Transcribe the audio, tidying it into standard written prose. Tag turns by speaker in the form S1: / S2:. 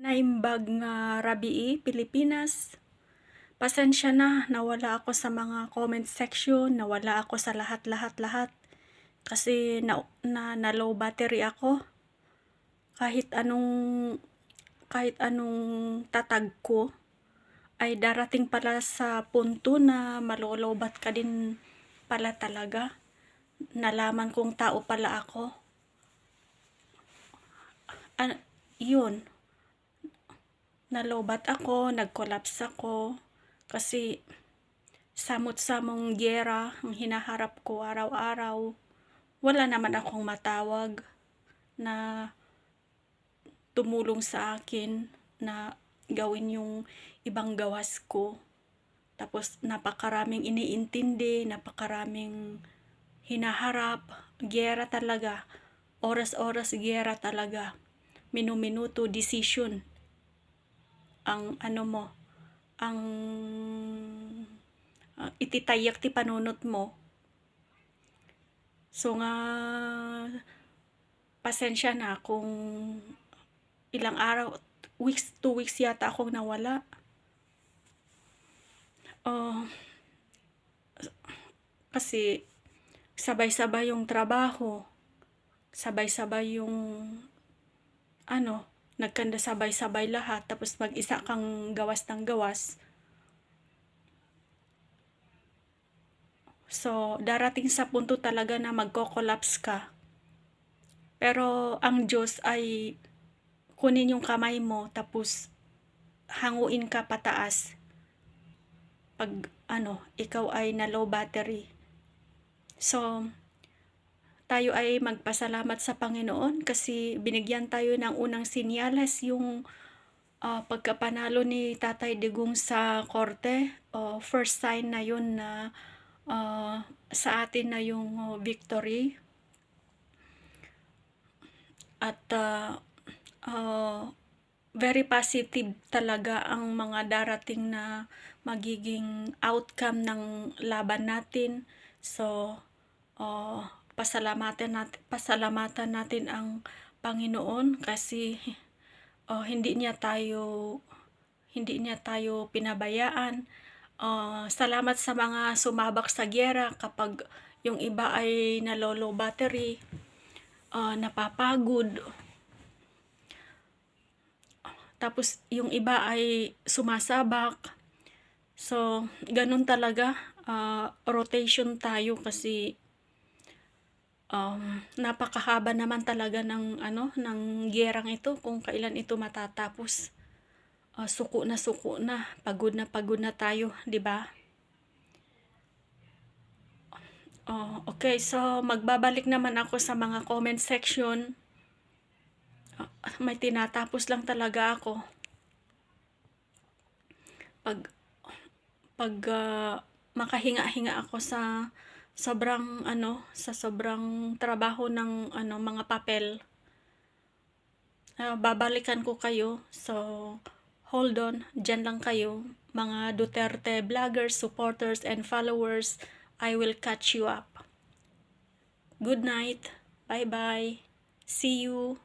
S1: Naimbag nga Rabii, Pilipinas. Pasensya na, nawala ako sa mga comment section, nawala ako sa lahat. Kasi na low battery ako. Kahit anong tatag ko ay darating pala sa punto na malolobat ka din pala talaga. Nalaman kong tao pala ako. Yun. Nalobat ako, nag-collapse ako kasi samot-samong giyera ang hinaharap ko araw-araw. Wala naman akong matawag na tumulong sa akin na gawin yung ibang gawas ko. Tapos napakaraming iniintindi, napakaraming hinaharap, giyera talaga. Oras-oras giyera talaga. Minu-minuto decision ang ang ititayak ti panunot mo. So nga, pasensya na kung ilang araw, 2 weeks yata akong nawala. Kasi sabay-sabay yung trabaho, sabay-sabay yung nagkanda sabay-sabay lahat, tapos mag-isa kang gawas ng gawas. So, darating sa punto talaga na magko-collapse ka. Pero ang Diyos ay kunin yung kamay mo, tapos hanguin ka pataas. Pag ikaw ay na low battery. So, tayo ay magpasalamat sa Panginoon kasi binigyan tayo ng unang sinyales yung pagkapanalo ni Tatay Digong sa korte. First sign na yun na sa atin na yung victory. At very positive talaga ang mga darating na magiging outcome ng laban natin. So, pasalamatan natin ang Panginoon kasi hindi niya tayo pinabayaan. Salamat sa mga sumabak sa giyera kapag yung iba ay nalolo battery, napapagod. Tapos yung iba ay sumasabak. So, ganun talaga, rotation tayo kasi napakahaba naman talaga ng giyerang ito kung kailan ito matatapos. Suko na, pagod na tayo, 'di ba? Okay, so magbabalik naman ako sa mga comment section. May tinatapos lang talaga ako. Pag makahinga-hinga ako sa sobrang trabaho ng mga papel. Babalikan ko kayo. So, hold on. Diyan lang kayo. Mga Duterte vloggers, supporters, and followers, I will catch you up. Good night. Bye-bye. See you.